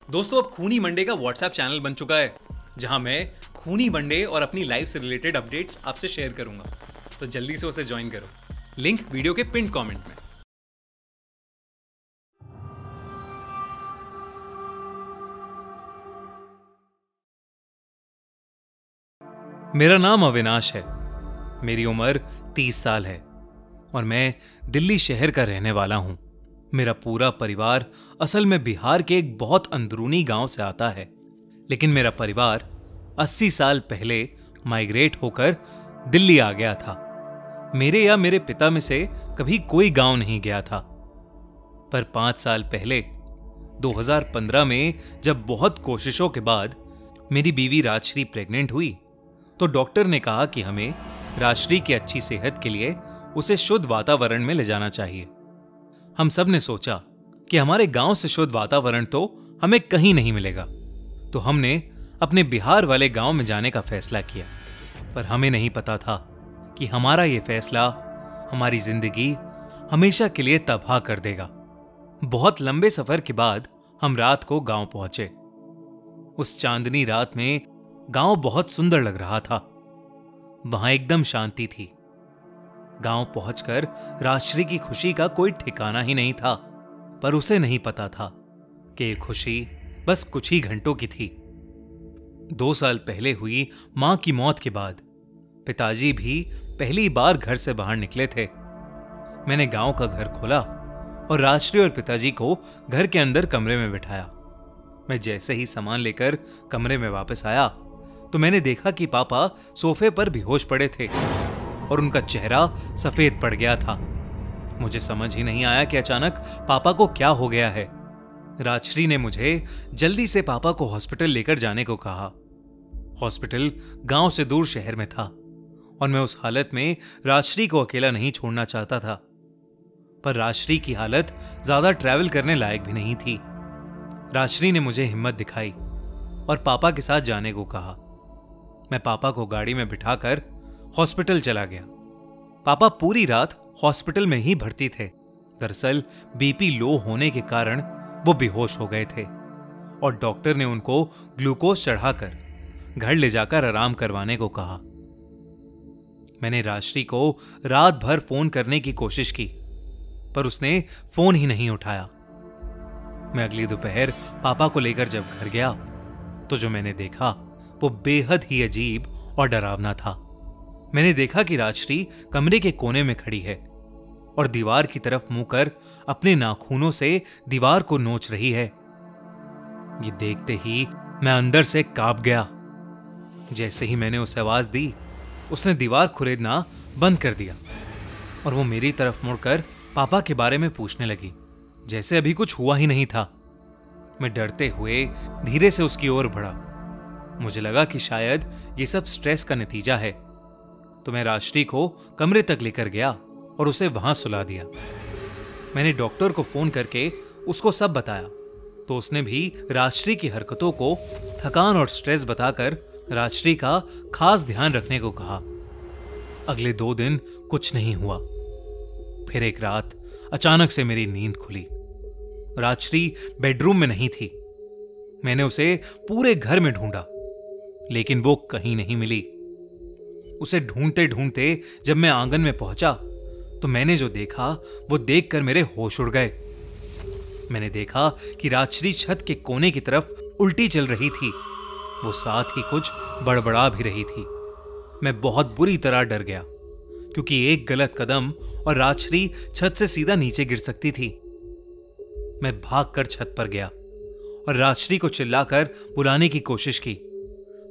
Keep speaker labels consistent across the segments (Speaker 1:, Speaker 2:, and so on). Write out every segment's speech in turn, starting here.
Speaker 1: दोस्तों, अब खूनी मंडे का व्हाट्सएप चैनल बन चुका है जहां मैं खूनी मंडे और अपनी लाइफ से रिलेटेड अपडेट्स आपसे शेयर करूंगा। तो जल्दी से उसे ज्वाइन करो, लिंक वीडियो के पिन कमेंट में। मेरा नाम अविनाश है, मेरी उम्र 30 साल है और मैं दिल्ली शहर का रहने वाला हूं। मेरा पूरा परिवार असल में बिहार के एक बहुत अंदरूनी गांव से आता है, लेकिन मेरा परिवार 80 साल पहले माइग्रेट होकर दिल्ली आ गया था। मेरे या मेरे पिता में से कभी कोई गांव नहीं गया था। पर 5 साल पहले 2015 में जब बहुत कोशिशों के बाद मेरी बीवी राजश्री प्रेग्नेंट हुई, तो डॉक्टर ने कहा कि हमें राजश्री की अच्छी सेहत के लिए उसे शुद्ध वातावरण में ले जाना चाहिए। हम सब ने सोचा कि हमारे गांव से शुद्ध वातावरण तो हमें कहीं नहीं मिलेगा, तो हमने अपने बिहार वाले गांव में जाने का फैसला किया। पर हमें नहीं पता था कि हमारा यह फैसला हमारी जिंदगी हमेशा के लिए तबाह कर देगा। बहुत लंबे सफर के बाद हम रात को गांव पहुंचे। उस चांदनी रात में गांव बहुत सुंदर लग रहा था। वहां एकदम शांति थी। गांव पहुंचकर राजश्री की खुशी का कोई ठिकाना ही नहीं था, पर उसे नहीं पता था कि ये खुशी बस कुछ ही घंटों की थी। 2 साल पहले हुई मां की मौत के बाद पिताजी भी पहली बार घर से बाहर निकले थे। मैंने गांव का घर खोला और राजश्री और पिताजी को घर के अंदर कमरे में बिठाया। मैं जैसे ही सामान लेकर कमरे में वापस आया तो मैंने देखा कि पापा सोफे पर बेहोश पड़े थे और उनका चेहरा सफेद पड़ गया था। मुझे समझ ही नहीं आया कि अचानक पापा को क्या हो गया है। राजश्री ने मुझे जल्दी से पापा को हॉस्पिटल लेकर जाने को कहा। हॉस्पिटल गांव से दूर शहर में था और मैं उस हालत में राजश्री को अकेला नहीं छोड़ना चाहता था। पर राजश्री की हालत ज्यादा ट्रैवल करने लायक भी नहीं थी। राजश्री ने मुझे हिम्मत दिखाई और पापा के साथ जाने को कहा। मैं पापा को गाड़ी में बिठाकर हॉस्पिटल चला गया। पापा पूरी रात हॉस्पिटल में ही भर्ती थे। दरअसल बीपी लो होने के कारण वो बेहोश हो गए थे और डॉक्टर ने उनको ग्लूकोज चढ़ाकर घर ले जाकर आराम करवाने को कहा। मैंने राजश्री को रात भर फोन करने की कोशिश की, पर उसने फोन ही नहीं उठाया। मैं अगली दोपहर पापा को लेकर जब घर गया तो जो मैंने देखा वो बेहद ही अजीब और डरावना था। मैंने देखा कि राजश्री कमरे के कोने में खड़ी है और दीवार की तरफ मुंह कर अपने नाखूनों से दीवार को नोच रही है। ये देखते ही मैं अंदर से कांप गया। जैसे ही मैंने उसे आवाज दी, उसने दीवार खुरेदना बंद कर दिया और वो मेरी तरफ मुड़कर पापा के बारे में पूछने लगी, जैसे अभी कुछ हुआ ही नहीं था। मैं डरते हुए धीरे से उसकी ओर बढ़ा। मुझे लगा कि शायद ये सब स्ट्रेस का नतीजा है, तो मैं राजश्री को कमरे तक लेकर गया और उसे वहां सुला दिया। मैंने डॉक्टर को फोन करके उसको सब बताया, तो उसने भी राजश्री की हरकतों को थकान और स्ट्रेस बताकर राजश्री का खास ध्यान रखने को कहा। अगले 2 दिन कुछ नहीं हुआ। फिर एक रात अचानक से मेरी नींद खुली। राजश्री बेडरूम में नहीं थी। मैंने उसे पूरे घर में ढूंढा, लेकिन वो कहीं नहीं मिली। उसे ढूंढते ढूंढते जब मैं आंगन में पहुंचा तो मैंने जो देखा वो देखकर मेरे होश उड़ गए। मैंने देखा कि राजश्री छत के कोने की तरफ उल्टी चल रही थी। वो साथ ही कुछ बड़बड़ा भी रही थी। मैं बहुत बुरी तरह डर गया, क्योंकि एक गलत कदम और राजश्री छत से सीधा नीचे गिर सकती थी। मैं भागकर छत पर गया और राजश्री को चिल्लाकर बुलाने की कोशिश की,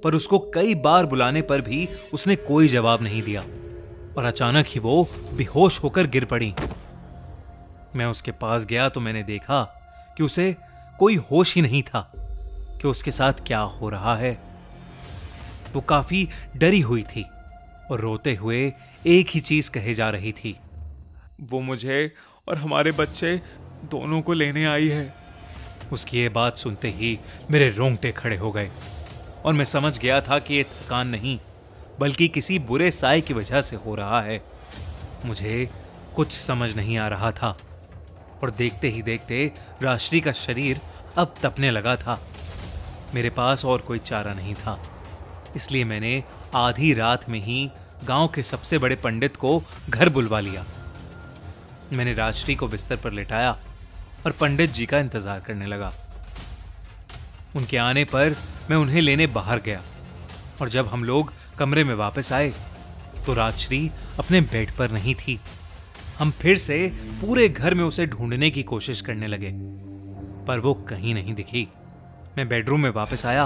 Speaker 1: पर उसको कई बार बुलाने पर भी उसने कोई जवाब नहीं दिया और अचानक ही वो बेहोश होकर गिर पड़ी। मैं उसके पास गया तो मैंने देखा कि उसे कोई होश ही नहीं था कि उसके साथ क्या हो रहा है। वो काफी डरी हुई थी और रोते हुए एक ही चीज कहे जा रही थी,
Speaker 2: वो मुझे और हमारे बच्चे दोनों को लेने आई है।
Speaker 1: उसकी ये बात सुनते ही मेरे रोंगटे खड़े हो गए और मैं समझ गया था कि ये थकान नहीं बल्कि किसी बुरे साए की वजह से हो रहा है। मुझे कुछ समझ नहीं आ रहा था और देखते ही देखते राजश्री का शरीर अब तपने लगा था। मेरे पास और कोई चारा नहीं था, इसलिए मैंने आधी रात में ही गांव के सबसे बड़े पंडित को घर बुलवा लिया। मैंने राजश्री को बिस्तर पर लेटाया और पंडित जी का इंतजार करने लगा। उनके आने पर मैं उन्हें लेने बाहर गया और जब हम लोग कमरे में वापस आए तो राजश्री अपने बेड पर नहीं थी। हम फिर से पूरे घर में उसे ढूंढने की कोशिश करने लगे, पर वो कहीं नहीं दिखी। मैं बेडरूम में वापस आया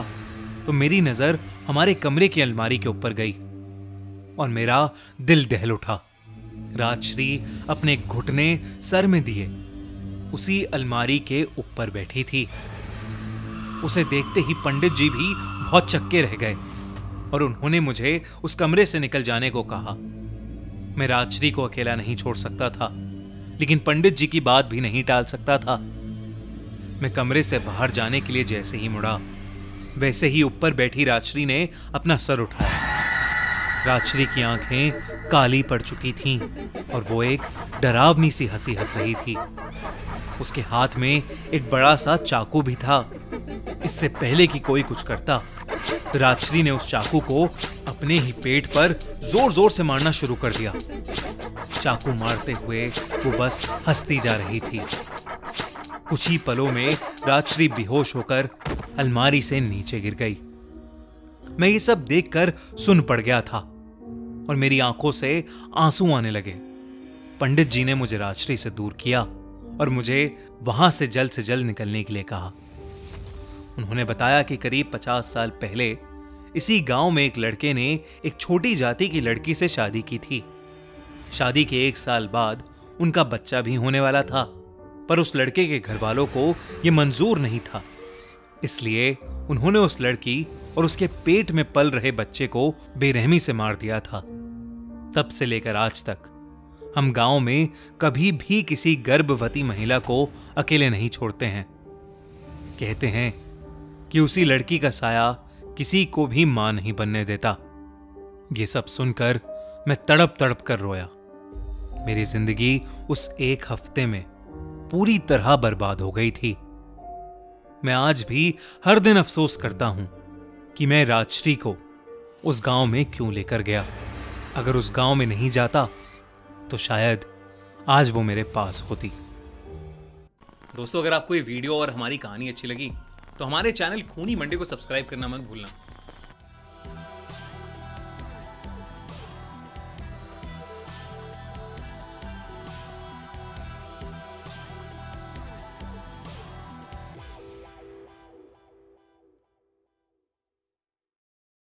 Speaker 1: तो मेरी नजर हमारे कमरे की अलमारी के ऊपर गई और मेरा दिल दहल उठा। राजश्री अपने घुटने सर में दिए उसी अलमारी के ऊपर बैठी थी। उसे देखते ही पंडित जी भी बहुत चक्के रह गए और उन्होंने मुझे उस कमरे से निकल जाने को कहा। मैं राजश्री को अकेला नहीं छोड़ सकता था, लेकिन पंडित जी की बात भी नहीं टाल सकता था। मैं कमरे से बाहर जाने के लिए जैसे ही मुड़ा, वैसे ही ऊपर बैठी राजश्री ने अपना सर उठाया। राजश्री की आंखें काली पड़ चुकी थीं और वो एक डरावनी सी हंसी हंस रही थी। उसके हाथ में एक बड़ा सा चाकू भी था। इससे पहले कि कोई कुछ करता, राजश्री ने उस चाकू को अपने ही पेट पर जोर जोर से मारना शुरू कर दिया। चाकू मारते हुए वो बस हंसती जा रही थी। कुछ ही पलों में राजश्री बेहोश होकर अलमारी से नीचे गिर गई। मैं ये सब देखकर सुन पड़ गया था और मेरी आंखों से आंसू आने लगे। पंडित जी ने मुझे राजश्री से दूर किया और मुझे वहां से जल्द निकलने के लिए कहा। उन्होंने बताया कि करीब 50 साल पहले इसी गांव में एक लड़के ने एक छोटी जाति की लड़की से शादी की थी। शादी के 1 साल बाद उनका बच्चा भी होने वाला था, पर उस लड़के के घर वालों को यह मंजूर नहीं था। इसलिए उन्होंने उस लड़की और उसके पेट में पल रहे बच्चे को बेरहमी से मार दिया था। तब से लेकर आज तक हम गांव में कभी भी किसी गर्भवती महिला को अकेले नहीं छोड़ते हैं। कहते हैं कि उसी लड़की का साया किसी को भी मां नहीं बनने देता। ये सब सुनकर मैं तड़प तड़प कर रोया। मेरी जिंदगी उस 1 हफ्ते में पूरी तरह बर्बाद हो गई थी। मैं आज भी हर दिन अफसोस करता हूं कि मैं राजश्री को उस गांव में क्यों लेकर गया। अगर उस गांव में नहीं जाता तो शायद आज वो मेरे पास होती।
Speaker 3: दोस्तों, अगर आपको ये वीडियो और हमारी कहानी अच्छी लगी तो हमारे चैनल खूनी मंडे को सब्सक्राइब करना मत भूलना।